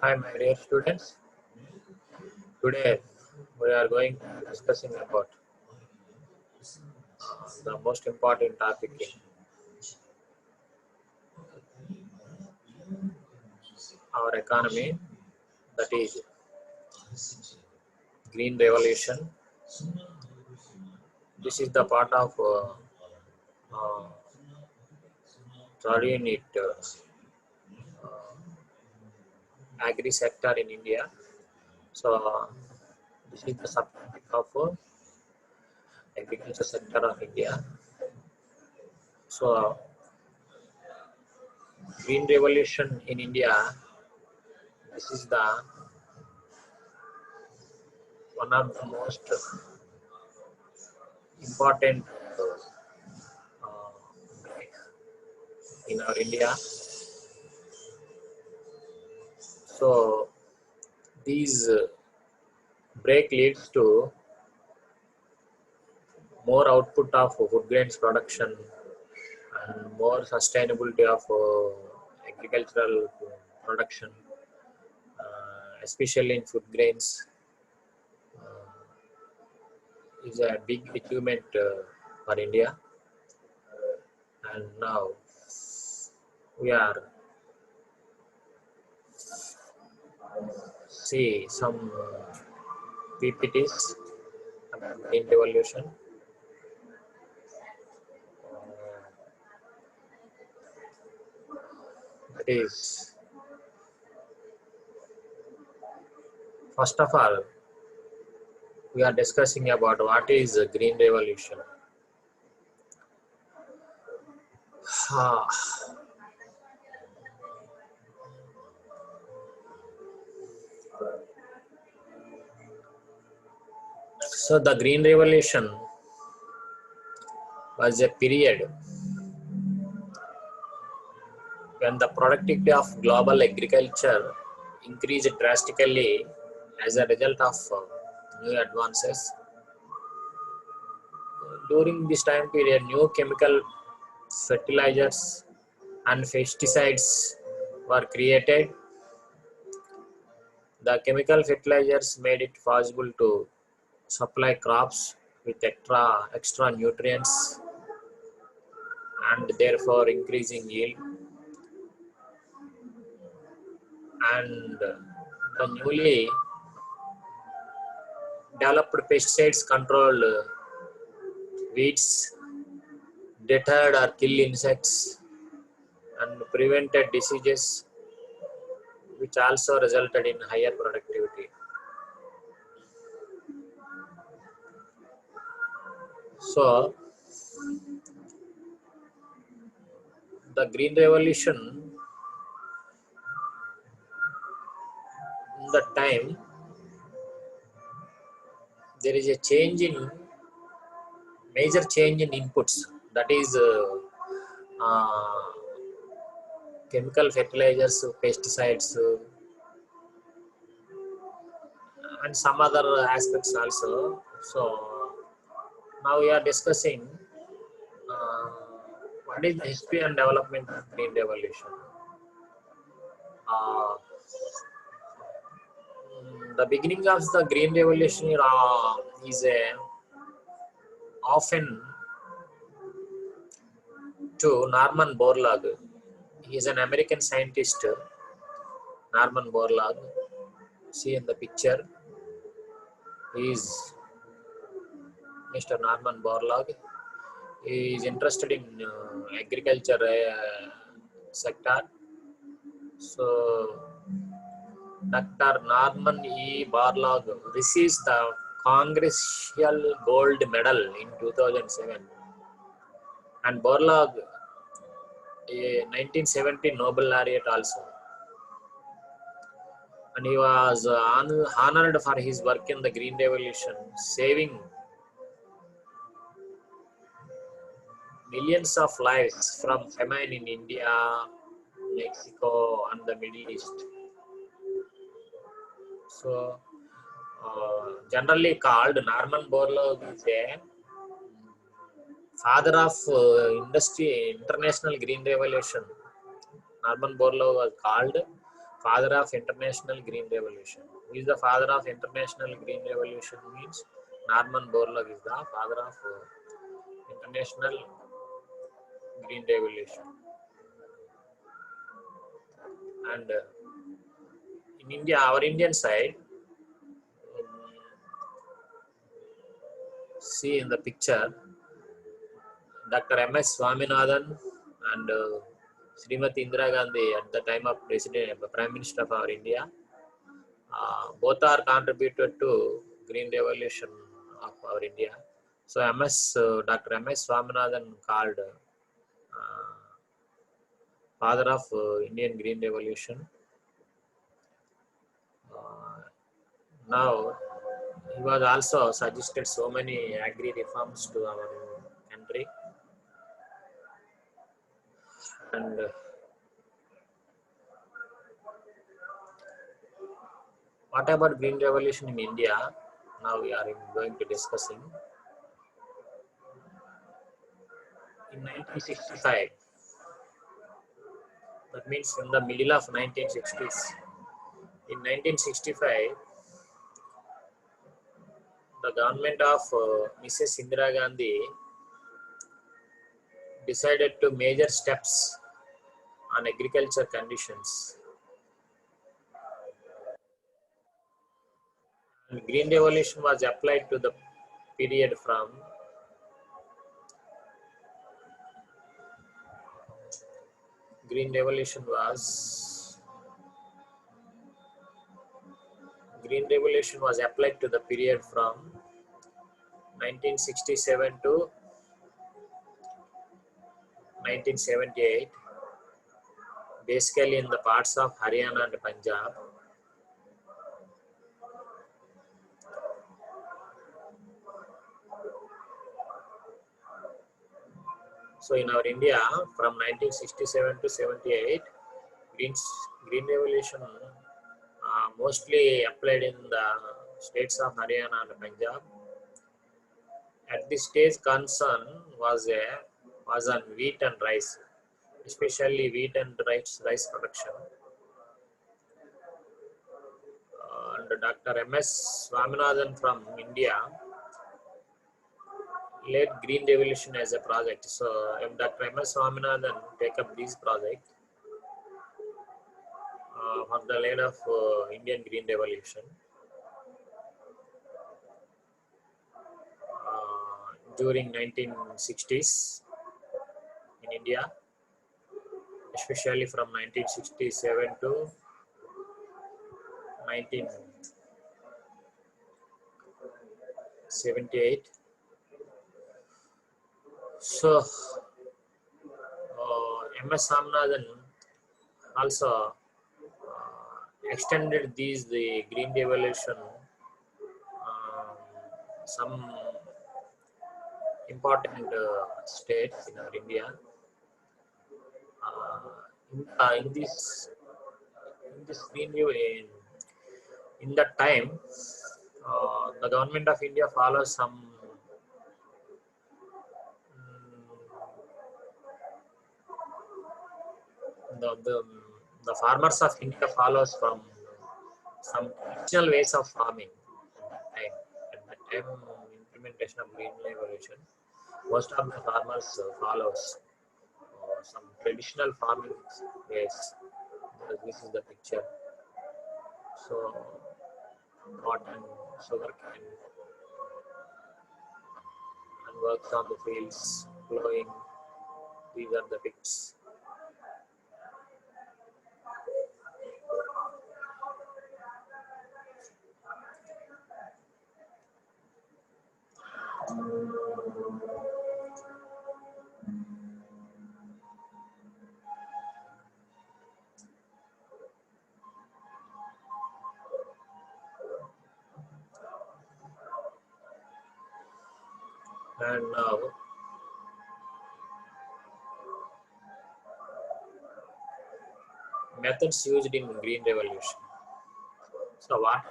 Hi, my dear students. Today we are going to discussing about the most important topic in our economy, that is green revolution. This is the part of uh, third unit agri sector in India. So this is the subtopic of agriculture sector of India. So green revolution in India. This is the one of the most important uh, break in our India. So these break leads to more output of food grains production and more sustainability of agricultural production, especially in food grains, is a big achievement for India. And now we are see some PPTs about green revolution. That is, first of all, we are discussing about what is green revolution. So the green revolution was a period when the productivity of global agriculture increased drastically as a result of new advances. During this time period, new chemical fertilizers and pesticides were created. The chemical fertilizers made it possible to supply crops with extra nutrients and therefore increasing yield. And the newly developed pesticides control weeds, deterred or kill insects, and prevented diseases, which also resulted in higher productivity. So, the green revolution, in that time, there is a major change in inputs. That is chemical fertilizers, pesticides, and some other aspects also. So now we are discussing uh, what is the history and development of green revolution. Uh, the beginning of the green revolution is often to Norman Borlaug. He is an American scientist, Norman Borlaug. See in the picture, he is Mr. Norman Borlaug. He is interested in agriculture sector. So, Dr. Norman E. Borlaug receives the Congressional Gold Medal in 2007, and Borlaug a 1970 Nobel laureate also. And he was honored for his work in the Green Revolution, saving millions of lives from famine in India, Mexico, and the Middle East. So, generally called Norman Borlaug is a father of international green revolution. Norman Borlaug was called father of international green revolution. Who is the father of international green revolution? Means Norman Borlaug is the father of international green revolution. And in India, our Indian side, see in the picture, Dr. M.S. Swaminathan and Srimati Indira Gandhi at the time of Prime Minister of our India, both are contributed to green revolution of our India. So Dr. M.S. Swaminathan called father of Indian green revolution. Now he was also suggested so many agri reforms to our country, and what about green revolution in India? Now we are going to discussing. In 1965, that means in the middle of 1960s. In 1965, the government of Mrs. Indira Gandhi decided to major steps on agriculture conditions. And green revolution was applied to the period from Green revolution was applied to the period from 1967 to 1978, basically in the parts of Haryana and Punjab. So in our India, from 1967 to 78, green revolution mostly applied in the states of Haryana and Punjab. At this stage, concern was on wheat and rice, especially wheat and rice production. And Dr. M.S. Swaminathan from India led Green Revolution as a project. So, if Dr. M.S. Swaminathan take up this project for the lead of Indian Green Revolution, during 1960s in India, especially from 1967 to 1978. So, M.S. Swaminathan also extended the Green Revolution some important states in our India. In this green in that time, the government of India follows some the farmers of India follows from some traditional ways of farming. At that time, implementation of green revolution, most of the farmers follows some traditional farming ways. This is the picture. So, cotton, sugarcane, and works on the fields, plowing. These are the pictures. And now methods used in green revolution. So what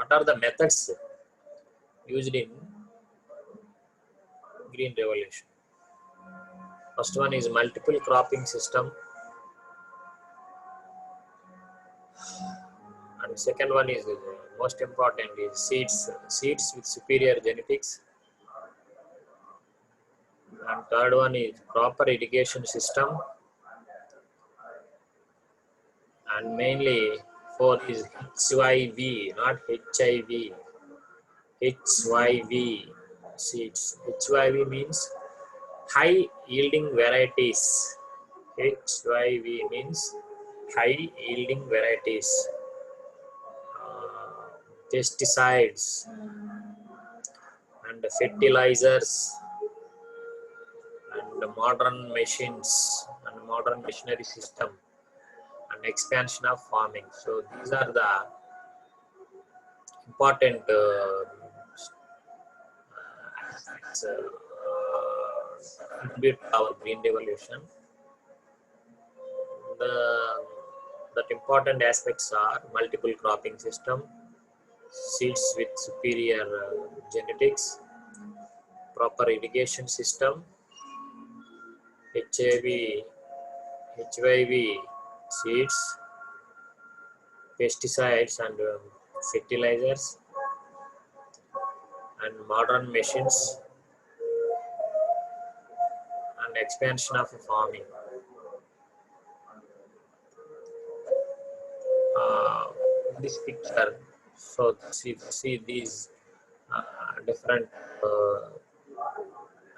are the methods used in green revolution? First one is multiple cropping system. And second one is most important is seeds with superior genetics. And third one is proper irrigation system. And mainly fourth is HYV, not HIV. HYV seeds. HYV means high yielding varieties. HYV means high yielding varieties. Pesticides and fertilizers and modern machines and modern machinery system and expansion of farming. So these are the important aspects contribute to our green revolution. That important aspects are multiple cropping system, seeds with superior genetics, proper irrigation system, HYV seeds, pesticides and fertilizers, and modern machines and expansion of farming. This picture, so see these different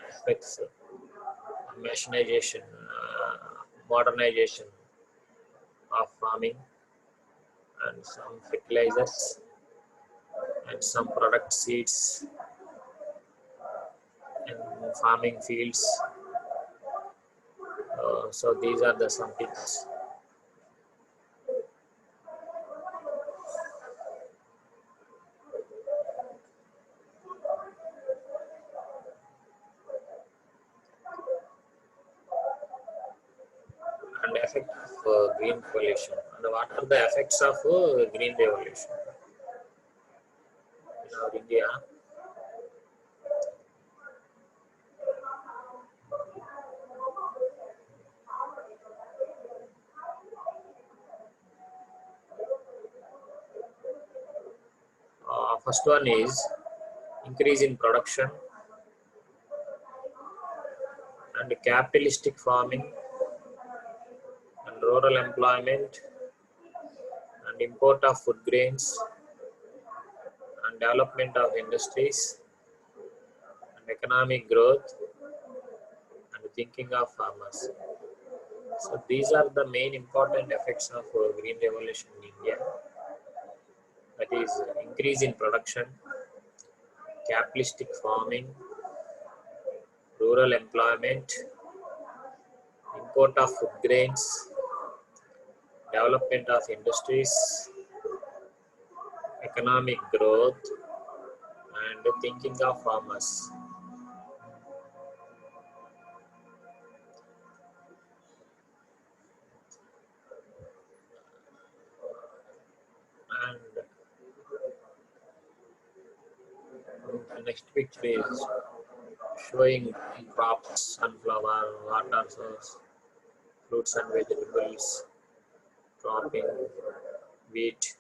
aspects: machinization, modernization of farming, and some fertilizers and some product seeds in farming fields. So these are the some tips. And effect of green revolution. And what are the effects of green revolution in our India? First one is increase in production and capitalistic farming and rural employment and import of food grains and development of industries and economic growth and thinking of farmers. So these are the main important effects of green revolution in India. That is increase in production, capitalistic farming, rural employment, import of food grains, development of industries, economic growth, and thinking of farmers. And the next picture is showing crops, sunflower, water source, fruits and vegetables, cropping, wheat.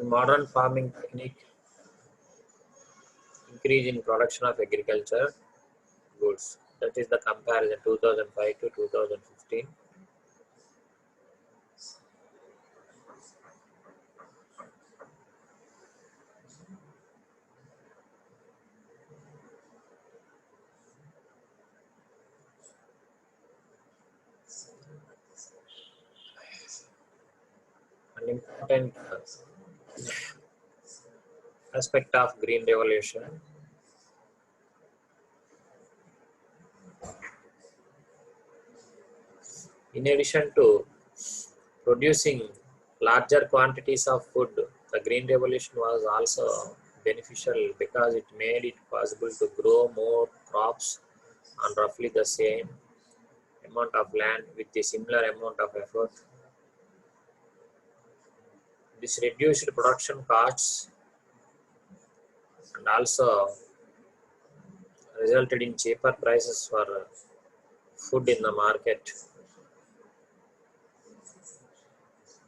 Modern farming technique, increase in production of agriculture goods. That is the comparison 2005 to 2015. An important aspect of green revolution. In addition to producing larger quantities of food, the green revolution was also beneficial because it made it possible to grow more crops on roughly the same amount of land with a similar amount of effort. This reduced production costs and also resulted in cheaper prices for food in the market.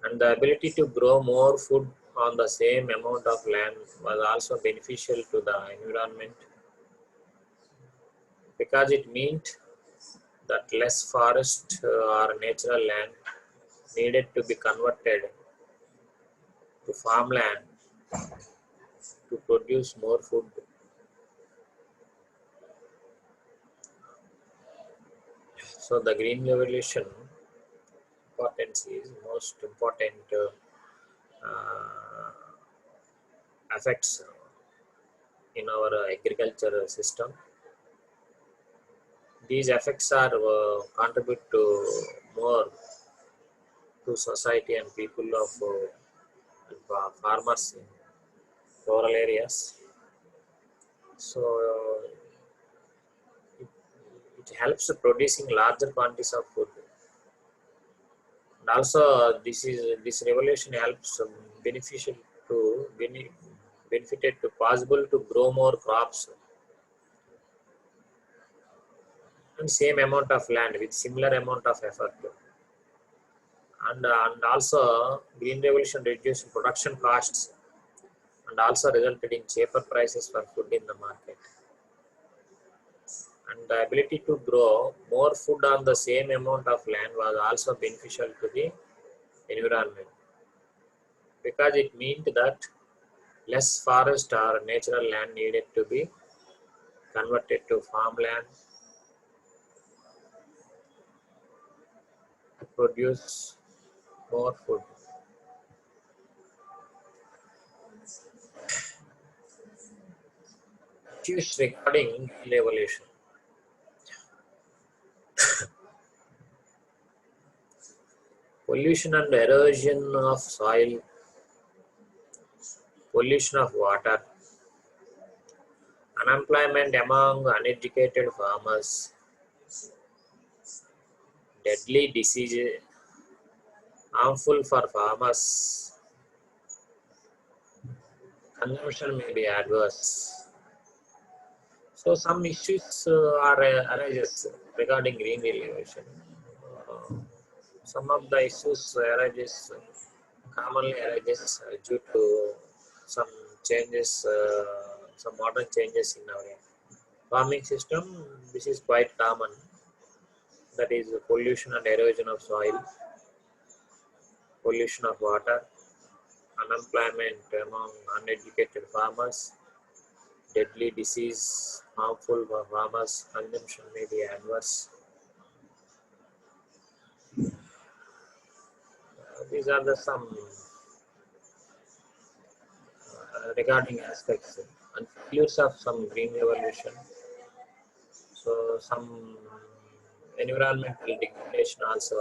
And the ability to grow more food on the same amount of land was also beneficial to the environment because it meant that less forest or natural land needed to be converted to farmland to produce more food. So the green revolution importance is most important effects in our agriculture system. These effects are contribute to more to society and people of farmers in rural areas. So it, it helps producing larger quantities of food. And also this revolution helps beneficial to benefited to possible to grow more crops and same amount of land with similar amount of effort. And also green revolution reduced production costs and also resulted in cheaper prices for food in the market. And the ability to grow more food on the same amount of land was also beneficial to the environment because it meant that less forest or natural land needed to be converted to farmland to produce more food. Issues regarding evaluation. Pollution and erosion of soil, pollution of water, unemployment among uneducated farmers, deadly diseases, harmful for farmers, consumption may be adverse. So some issues arises regarding green revolution. Some of the issues commonly arises due to some changes, some modern changes in our farming system. This is quite common. That is pollution and erosion of soil, pollution of water, unemployment among uneducated farmers, deadly disease, harmful for farmers, consumption may be adverse. These are the some regarding aspects and failures of some green revolution. So some environmental degradation also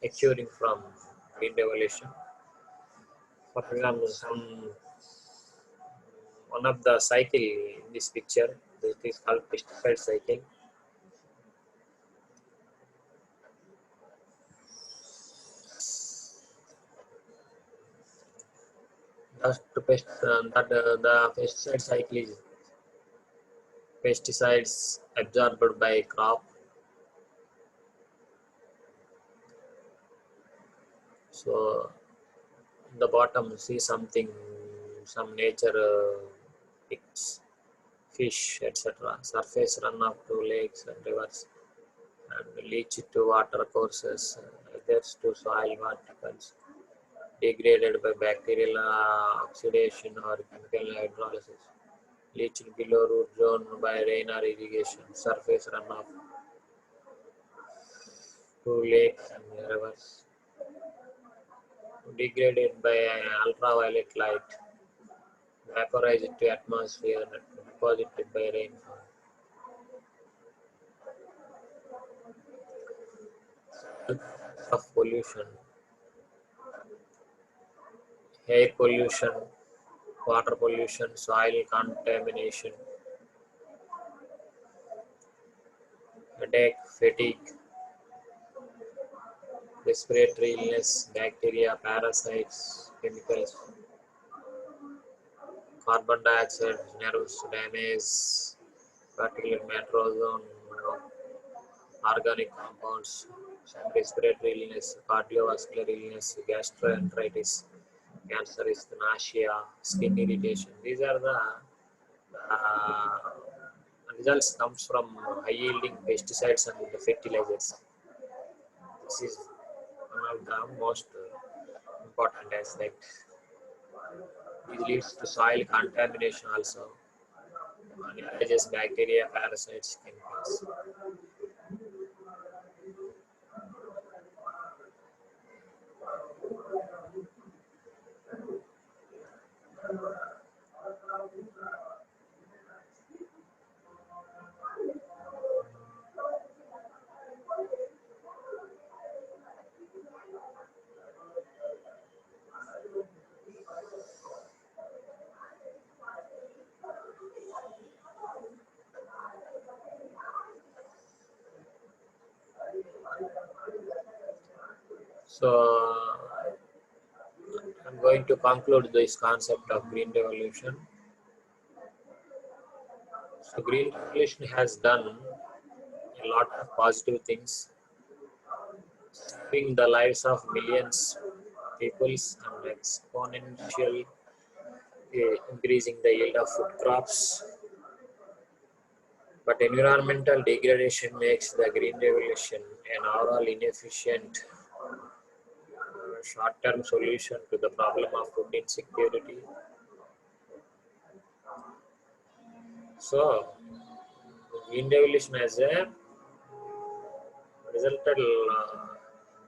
occurring from green revolution. For example, one of the cycle in this picture, this is called pesticide cycle. The pesticide cycle is pesticides absorbed by crop. So in the bottom see something, some nature pics, fish, etc. Surface runoff to lakes and rivers and leach to water courses, others to soil particles, degraded by bacterial oxidation or chemical hydrolysis, leached below root zone by rain or irrigation, surface runoff to lakes and rivers, degraded by ultraviolet light, vaporized to atmosphere, deposited by rainfall. Of pollution. air pollution, water pollution, soil contamination, headache, fatigue, respiratory illness, bacteria, parasites, chemicals, carbon dioxide, nerves damage, particular matter, ozone, organic compounds, some respiratory illness, cardiovascular illness, gastroenteritis, cancer is the nausea, skin irritation. These are the uh, results comes from high yielding pesticides and fertilizers. This is one of the most important aspect. It leads to soil contamination also. And encourages bacteria, parasites, chemicals. So I'm going to conclude this concept of green revolution. So green revolution has done a lot of positive things, saving the lives of millions of peoples and exponentially increasing the yield of food crops. But environmental degradation makes the green revolution an overall inefficient short-term solution to the problem of food insecurity. So, green revolution has a resulted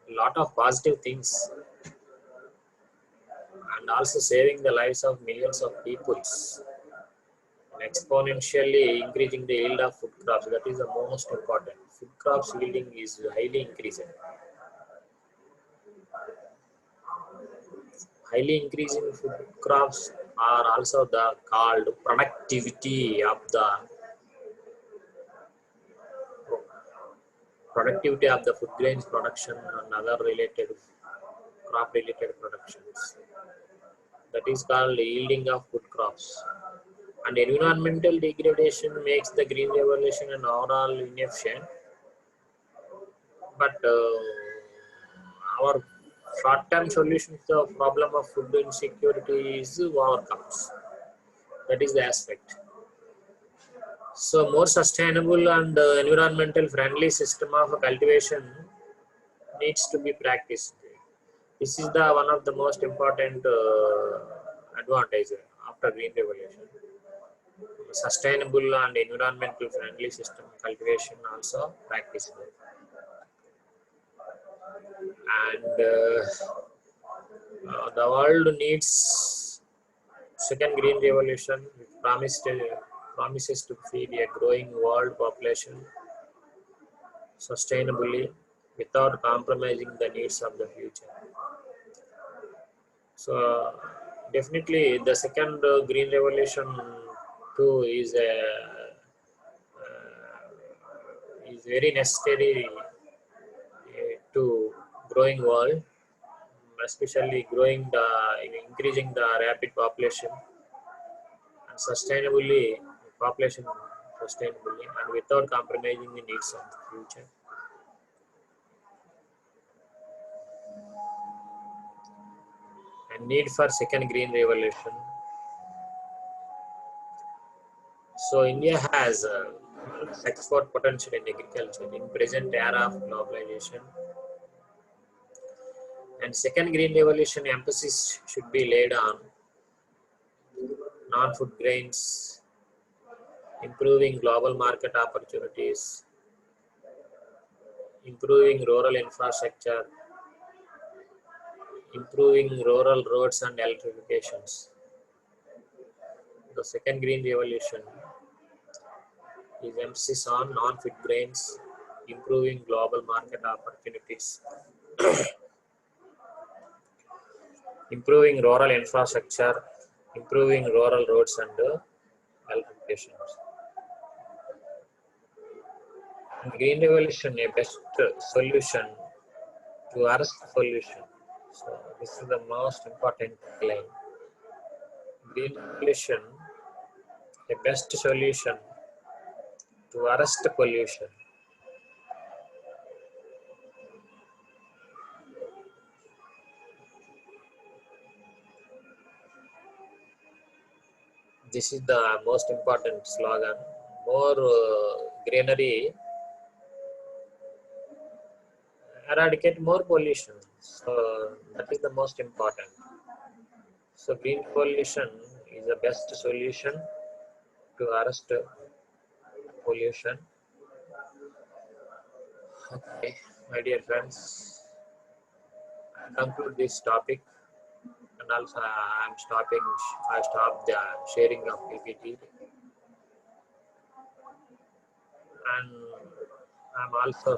lot of positive things and also saving the lives of millions of peoples and exponentially increasing the yield of food crops. That is the most important. Food crops yielding is highly increasing. Highly increasing food crops are also the called productivity of the food grains production and other related crop related productions. That is called yielding of food crops. And environmental degradation makes the green revolution an overall inefficient. But our short-term solution to the problem of food insecurity is overcomes. That is the aspect. So more sustainable and environmental friendly system of cultivation needs to be practiced. This is the one of the most important advantage after green revolution. Sustainable and environmental friendly system cultivation also practiced. And the world needs second green revolution, which promises to feed a growing world population sustainably without compromising the needs of the future. So definitely the second green revolution too is very necessary to growing world, especially increasing the rapid population and sustainably population sustainably and without compromising the needs of the future. And need for second green revolution. So India has export potential in agriculture in present era of globalization. And second green revolution emphasis should be laid on non-food grains, improving global market opportunities, improving rural infrastructure, improving rural roads and electrifications. The second green revolution is emphasis on non-food grains, improving global market opportunities, improving rural infrastructure, improving rural roads and electrification. Green revolution, a best solution to arrest pollution. So this is the most important claim. Green revolution, a best solution to arrest pollution. This is the most important slogan. More greenery, eradicate more pollution. So that is the most important. So green pollution is the best solution to arrest pollution. Okay, my dear friends, I conclude this topic, and also I'm stopping. I stopped the sharing of PPT, and I'm also